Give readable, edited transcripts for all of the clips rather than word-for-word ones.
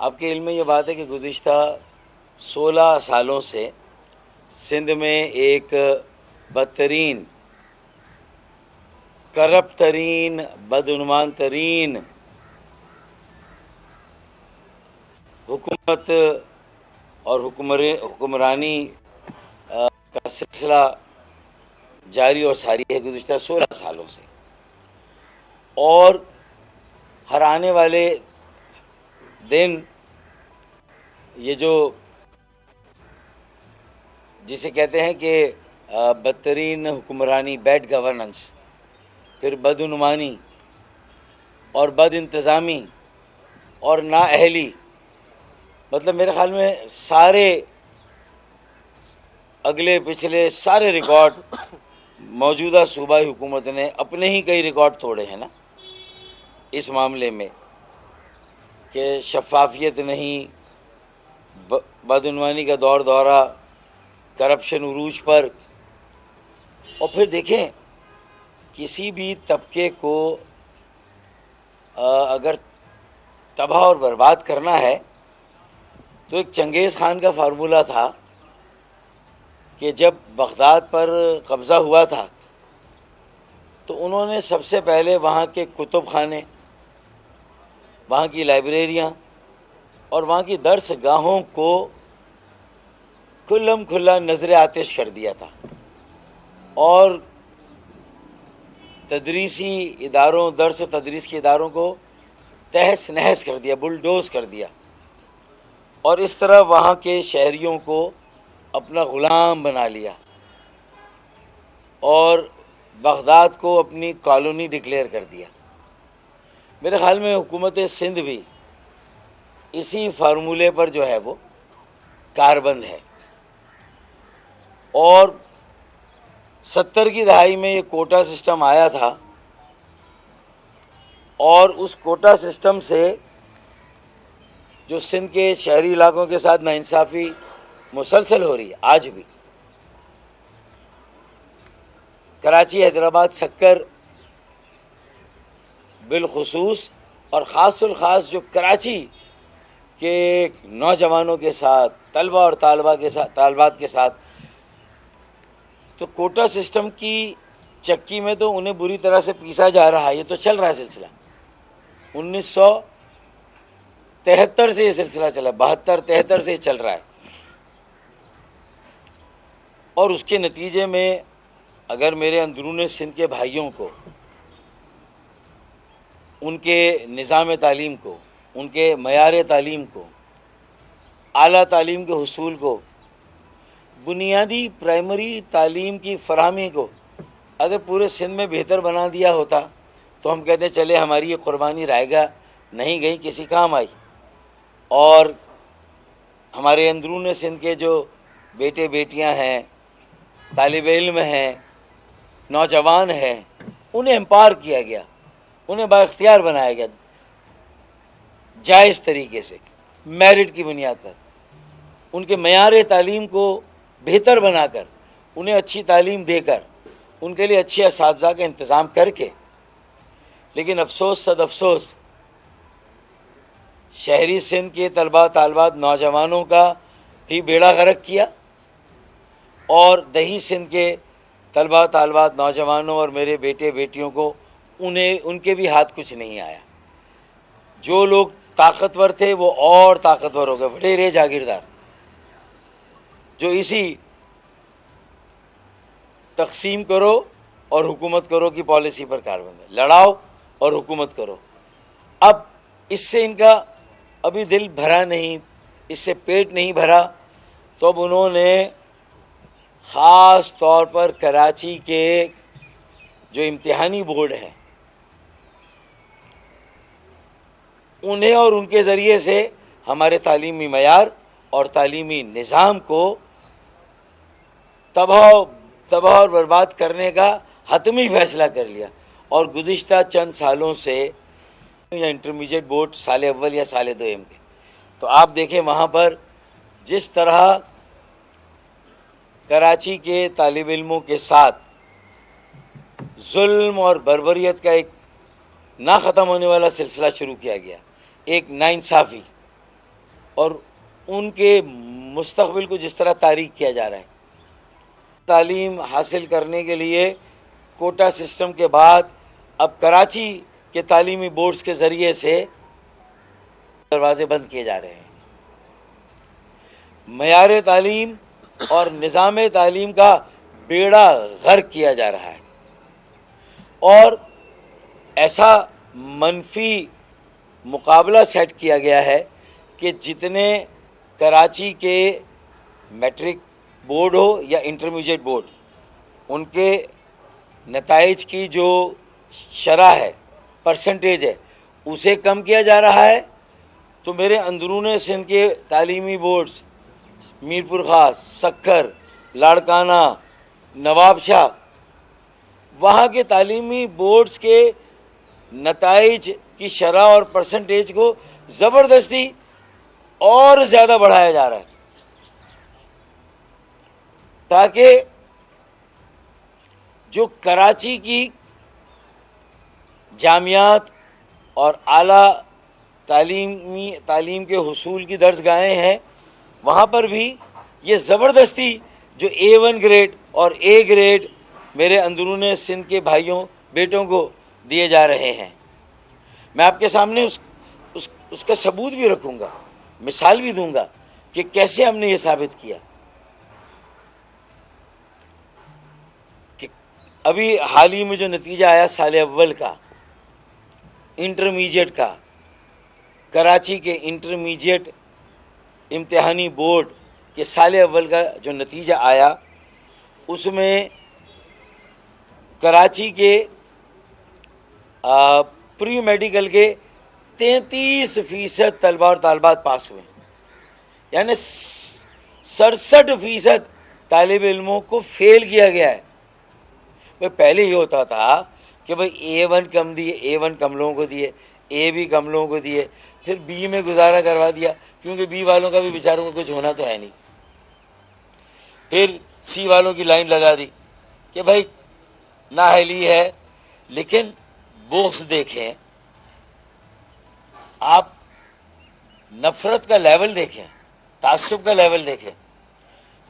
آپ کے علم میں یہ بات ہے کہ گزشتہ 16 سالوں سے سندھ میں ایک بدترین، کرپٹ ترین، بدعنوان ترین حکومت اور حکمرانی کا سلسلہ جاری اور ساری ہے گزشتہ 16 سالوں سے. اور ہر آنے والے دن یہ جو جسے کہتے ہیں کہ بدترین حکمرانی، بیڈ گورننس، پھر بدعنوانی اور بد انتظامی اور نااہلی، مطلب میرے خیال میں سارے اگلے پچھلے سارے ریکارڈ موجودہ صوبائی حکومت نے اپنے ہی کئی ریکارڈ توڑے ہیں نا اس معاملے میں، کہ شفافیت نہیں، بدعنوانی کا دور دورہ، کرپشن عروج پر. اور پھر دیکھیں کسی بھی طبقے کو اگر تباہ اور برباد کرنا ہے تو ایک چنگیز خان کا فارمولہ تھا کہ جب بغداد پر قبضہ ہوا تھا تو انہوں نے سب سے پہلے وہاں کے کتب خانے، وہاں کی لائبریریاں اور وہاں کی درس گاہوں کو کھلم کھلا نظر آتش کر دیا تھا، اور تدریسی اداروں، درس و تدریس کے اداروں کو تہس نہس کر دیا، بلڈوز کر دیا، اور اس طرح وہاں کے شہریوں کو اپنا غلام بنا لیا اور بغداد کو اپنی کالونی ڈکلیئر کر دیا. میرے خیال میں حکومت سندھ بھی اسی فارمولے پر جو ہے وہ کاربند ہے. اور 70 کی دہائی میں یہ کوٹا سسٹم آیا تھا، اور اس کوٹا سسٹم سے جو سندھ کے شہری علاقوں کے ساتھ ناانصافی مسلسل ہو رہی ہے آج بھی. کراچی، حیدرآباد، سکر بالخصوص، اور خاص الخاص جو کراچی کے نوجوانوں کے ساتھ، طلبہ اور طالبات کے ساتھ، تو کوٹا سسٹم کی چکی میں تو انہیں بری طرح سے پیسا جا رہا ہے. یہ تو چل رہا ہے سلسلہ، 1973 سے یہ سلسلہ چلا، 72-73 سے یہ چل رہا ہے. اور اس کے نتیجے میں اگر میرے اندرون سندھ کے بھائیوں کو، ان کے نظام تعلیم کو، ان کے معیار تعلیم کو، اعلیٰ تعلیم کے حصول کو، بنیادی پرائمری تعلیم کی فراہمی کو اگر پورے سندھ میں بہتر بنا دیا ہوتا تو ہم کہتے ہیں چلے ہماری یہ قربانی رائے گا نہیں گئی، کسی کام آئی. اور ہمارے اندرون سندھ کے جو بیٹے بیٹیاں ہیں، طالب علم ہیں، نوجوان ہیں، انہیں امپاور کیا گیا، انہیں بااختیار بنایا گیا جائز طریقے سے، میرٹ کی بنیاد پر، ان کے معیار تعلیم کو بہتر بنا کر، انہیں اچھی تعلیم دے کر، ان کے لیے اچھے اساتذہ کا انتظام کر کے. لیکن افسوس صد افسوس، شہری سندھ کے طلباء طالبات نوجوانوں کا بھی بیڑا غرق کیا، اور دیہی سندھ کے طلباء طالبات نوجوانوں اور میرے بیٹے بیٹیوں کو ان کے بھی ہاتھ کچھ نہیں آیا. جو لوگ طاقتور تھے وہ اور طاقتور ہو گئے، وڈیرے جاگیردار، جو اسی تقسیم کرو اور حکومت کرو کی پالیسی پر کاربند ہے، لڑاؤ اور حکومت کرو. اب اس سے ان کا ابھی دل بھرا نہیں، اس سے پیٹ نہیں بھرا، تو اب انہوں نے خاص طور پر کراچی کے جو امتحانی بورڈ ہیں انہیں اور ان کے ذریعے سے ہمارے تعلیمی معیار اور تعلیمی نظام کو تباہ اور برباد کرنے کا حتمی فیصلہ کر لیا. اور گزشتہ چند سالوں سے یا انٹرمیڈیٹ بورڈ سال اول یا سال دوم کے، تو آپ دیکھیں وہاں پر جس طرح کراچی کے طالب علموں کے ساتھ ظلم اور بربریت کا ایک نہ ختم ہونے والا سلسلہ شروع کیا گیا، ایک ناانصافی، اور ان کے مستقبل کو جس طرح تاریک کیا جا رہا ہے. تعلیم حاصل کرنے کے لیے کوٹا سسٹم کے بعد اب کراچی کے تعلیمی بورڈز کے ذریعے سے دروازے بند کیے جا رہے ہیں. معیار تعلیم اور نظام تعلیم کا بیڑا غرق کیا جا رہا ہے، اور ایسا منفی مقابلہ سیٹ کیا گیا ہے کہ جتنے کراچی کے میٹرک بورڈ ہو یا انٹرمیڈیٹ بورڈ، ان کے نتائج کی جو شرح ہے، پرسنٹیج ہے، اسے کم کیا جا رہا ہے. تو میرے اندرون سندھ کے تعلیمی بورڈز میرپور خاص، سکھر، لاڑکانہ، نواب شاہ، وہاں کے تعلیمی بورڈز کے نتائج کی شرح اور پرسنٹیج کو زبردستی اور زیادہ بڑھایا جا رہا ہے، تاکہ جو کراچی کی جامعات اور اعلیٰ تعلیم کے حصول کی درسگاہیں ہیں، وہاں پر بھی یہ زبردستی جو A1 گریڈ اور A گریڈ میرے اندرون سندھ کے بھائیوں بیٹوں کو دیے جا رہے ہیں. میں آپ کے سامنے اس کا ثبوت بھی رکھوں گا، مثال بھی دوں گا کہ کیسے ہم نے یہ ثابت کیا. کہ ابھی حال ہی میں جو نتیجہ آیا سال اول کا انٹرمیڈیٹ کا، کراچی کے انٹرمیڈیٹ امتحانی بورڈ کے سال اول کا جو نتیجہ آیا، اس میں کراچی کے پری میڈیکل کے 33% طلبہ اور طالبات پاس ہوئے، یعنی 67% طالب علموں کو فیل کیا گیا ہے. پہلے یہ ہوتا تھا کہ بھئی A1 کم دیے، A1 کم لوگوں کو دیے، A بھی کم لوگوں کو دیے، پھر B میں گزارا کروا دیا، کیونکہ B والوں کا بھی بیچاروں کو کچھ ہونا تو ہے نہیں. پھر C والوں کی لائن لگا دی کہ بھائی نااہلی ہے. لیکن بغض دیکھیں آپ، نفرت کا لیول دیکھیں، تعصب کا لیول دیکھیں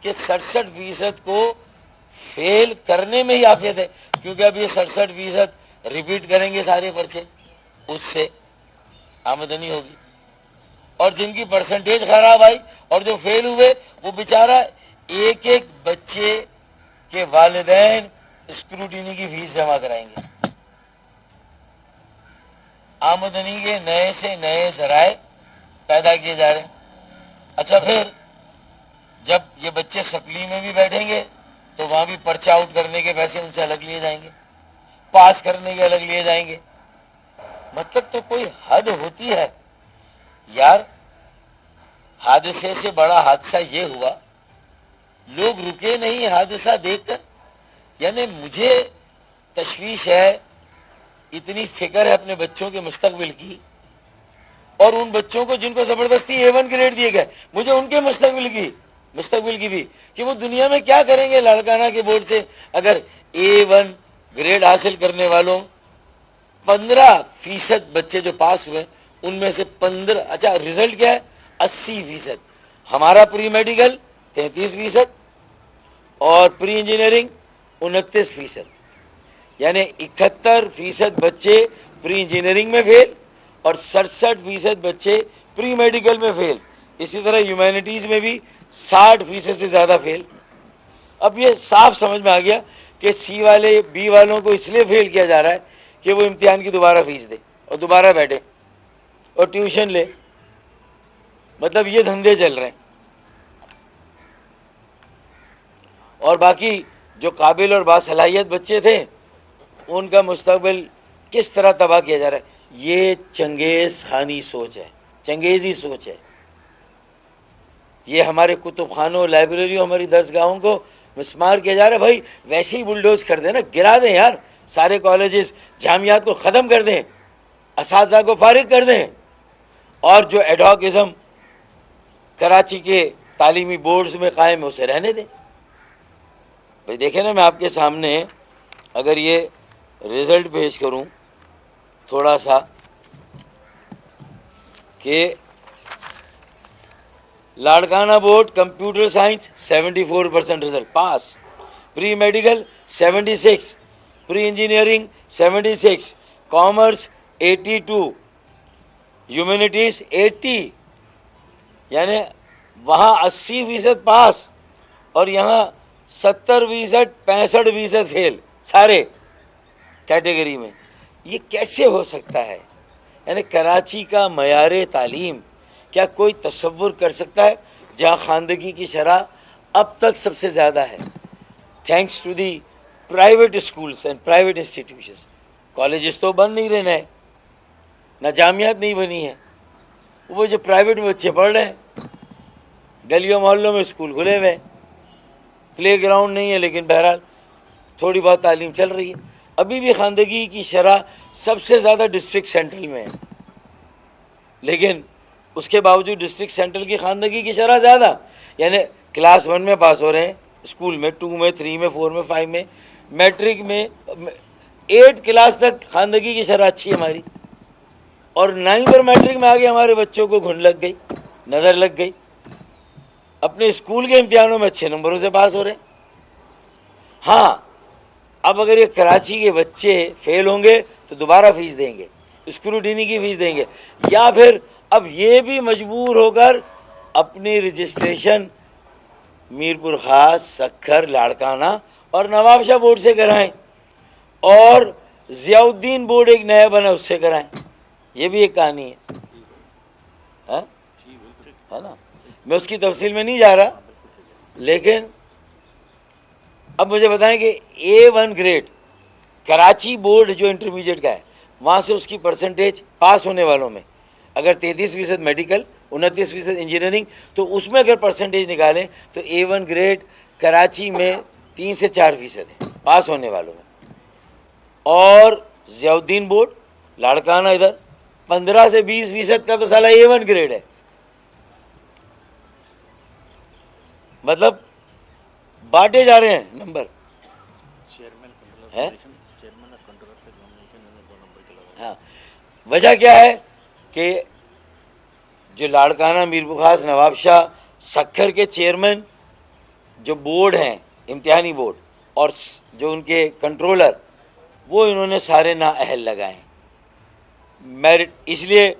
کہ 67% کو فیل کرنے میں ہی عافیت ہے، کیونکہ اب یہ 67% ریپیٹ کریں گے سارے پرچے، اس سے آمدنی ہوگی. اور جن کی پرسنٹیج خراب آئی اور جو فیل ہوئے، وہ بیچارہ ایک ایک بچے کے والدین اسکروٹینی کی فیس جمع کرائیں گے. آمدنی کے نئے سے نئے ذرائع پیدا کیے جا رہے ہیں. اچھا، پھر جب یہ بچے سپلی میں بھی بیٹھیں گے تو وہاں بھی پرچہ آؤٹ کرنے کے پیسے ان سے الگ لیے جائیں گے، پاس کرنے کے الگ لیے جائیں گے. مطلب تو کوئی حد ہوتی ہے یار. حادثے سے بڑا حادثہ یہ ہوا، لوگ رکے نہیں حادثہ دیکھ کر. یعنی مجھے تشویش ہے، اتنی فکر ہے اپنے بچوں کے مستقبل کی، اور ان بچوں کو جن کو زبردستی A1 گریڈ دیے گئے، مجھے ان کے مستقبل کی بھی، کہ وہ دنیا میں کیا کریں گے. لاڑکانہ کے بورڈ سے اگر A1 گریڈ حاصل کرنے والوں 15% بچے جو پاس ہوئے، ان میں سے 15، اچھا رزلٹ کیا ہے 80%. ہمارا پری میڈیکل 33% اور پری انجینئرنگ 29%، یعنی 71% بچے پری انجینئرنگ میں فیل اور 67% بچے پری میڈیکل میں فیل. اسی طرح ہیومینٹیز میں بھی 60% سے زیادہ فیل. اب یہ صاف سمجھ میں آ گیا کہ C والے B والوں کو اس لیے فیل کیا جا رہا ہے کہ وہ امتحان کی دوبارہ فیس دے اور دوبارہ بیٹھے اور ٹیوشن لے. مطلب یہ دھندے چل رہے ہیں. اور باقی جو قابل اور باصلاحیت بچے تھے، ان کا مستقبل کس طرح تباہ کیا جا رہا ہے. یہ چنگیز خانی سوچ ہے، چنگیزی سوچ ہے. یہ ہمارے کتب خانوں، لائبریریوں، ہماری درسگاہوں کو مسمار کیا جا رہا ہے. بھائی ویسے ہی بلڈوز کر دیں نا، گرا دیں یار. سارے کالجز، جامعات کو ختم کر دیں، اساتذہ کو فارغ کر دیں، اور جو ایڈہاکزم کراچی کے تعلیمی بورڈز میں قائم ہے اسے رہنے دیں. بھائی دیکھیں نا، میں آپ کے سامنے اگر یہ رزلٹ پیش کروں تھوڑا سا، کہ Larkana board computer science 74% result pass, pre medical 76, pre engineering 76, commerce 82, humanities 80, یعنی وہاں 80% پاس اور یہاں 70%, 65% فیل سارے کیٹیگری میں. یہ کیسے ہو سکتا ہے؟ یعنی کراچی کا معیار تعلیم کیا کوئی تصور کر سکتا ہے جہاں خواندگی کی شرح اب تک سب سے زیادہ ہے؟ Thanks to the private schools and private institutions. Colleges تو بن نہیں رہے ہیں, نہ جامعات نہیں بنی ہیں, وہ جو پرائیویٹ میں بچے پڑھ رہے ہیں, گلیوں محلوں میں اسکول کھلے ہوئے ہیں, پلے گراؤنڈ نہیں ہے, لیکن بہرحال تھوڑی بہت تعلیم چل رہی ہے. ابھی بھی خواندگی کی شرح سب سے زیادہ ڈسٹرکٹ سینٹرل میں ہے, لیکن اس کے باوجود ڈسٹرکٹ سینٹرل کی خواندگی کی شرح زیادہ, یعنی کلاس 1 میں پاس ہو رہے ہیں اسکول میں, 2 میں, 3 میں, 4 میں, 5 میں, میٹرک میں 8 کلاس تک خواندگی کی شرح اچھی ہے ہماری, اور 9 اور میٹرک میں آگے ہمارے بچوں کو گھن لگ گئی, نظر لگ گئی, اپنے اسکول کے امتحانوں میں اچھے نمبروں سے پاس ہو رہے ہیں. ہاں اب اگر یہ کراچی کے بچے فیل ہوں گے تو دوبارہ فیس دیں گے, اسکروٹینی کی فیس دیں گے, یا پھر اب یہ بھی مجبور ہو کر اپنی رجسٹریشن میرپور خاص, سکھر, لاڑکانہ اور نواب شاہ بورڈ سے کرائیں, اور ضیاء الدین بورڈ ایک نیا بنا اس سے کرائیں. یہ بھی ایک کہانی ہے نا, میں اس کی تفصیل میں نہیں جا رہا, لیکن اب مجھے بتائیں کہ A1 گریڈ کراچی بورڈ جو انٹرمیڈیٹ کا ہے, وہاں سے اس کی پرسنٹیج پاس ہونے والوں میں اگر 33% میڈیکل, 29% انجینئرنگ, تو اس میں اگر پرسنٹیج نکالیں تو A1 گریڈ کراچی میں 3 سے 4% ہے پاس ہونے والوں میں, اور ضیاء الدین بورڈ لاڑکانہ ادھر 15 سے 20% کا تو سالہ A1 گریڈ ہے. مطلب بانٹے جا رہے ہیں نمبر. ہاں, وجہ کیا ہے کہ جو لاڑکانہ, میرپور خاص, نواب شاہ, سکھر کے چیئرمین جو بورڈ ہیں امتحانی بورڈ, اور جو ان کے کنٹرولر, وہ انہوں نے سارے نااہل لگائے ہیں میرٹ. اس لیے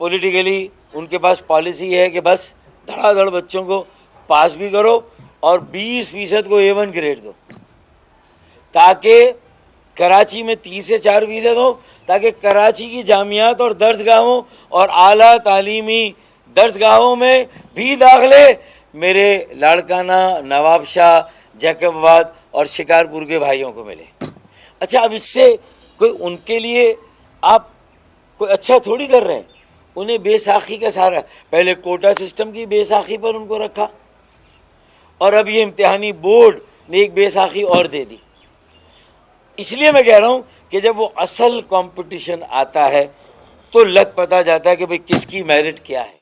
پولیٹیکلی ان کے پاس پالیسی ہے کہ بس دھڑا دھڑ بچوں کو پاس بھی کرو اور 20% کو A1 گریڈ دو, تاکہ کراچی میں 30 سے 4% ہو, تاکہ کراچی کی جامعات اور درسگاہوں اور اعلیٰ تعلیمی درسگاہوں میں بھی داخلے میرے لاڑکانہ, نواب شاہ, جیکب آباد اور شکارپور کے بھائیوں کو ملے. اچھا, اب اس سے کوئی ان کے لیے آپ کوئی اچھا تھوڑی کر رہے ہیں, انہیں بے ساخی کا سہارا, پہلے کوٹا سسٹم کی بے ساخی پر ان کو رکھا, اور اب یہ امتحانی بورڈ نے ایک بے ساخی اور دے دی. اس لیے میں کہہ رہا ہوں کہ جب وہ اصل کمپٹیشن آتا ہے تو لگ پتہ جاتا ہے کہ بھئی کس کی میرٹ کیا ہے.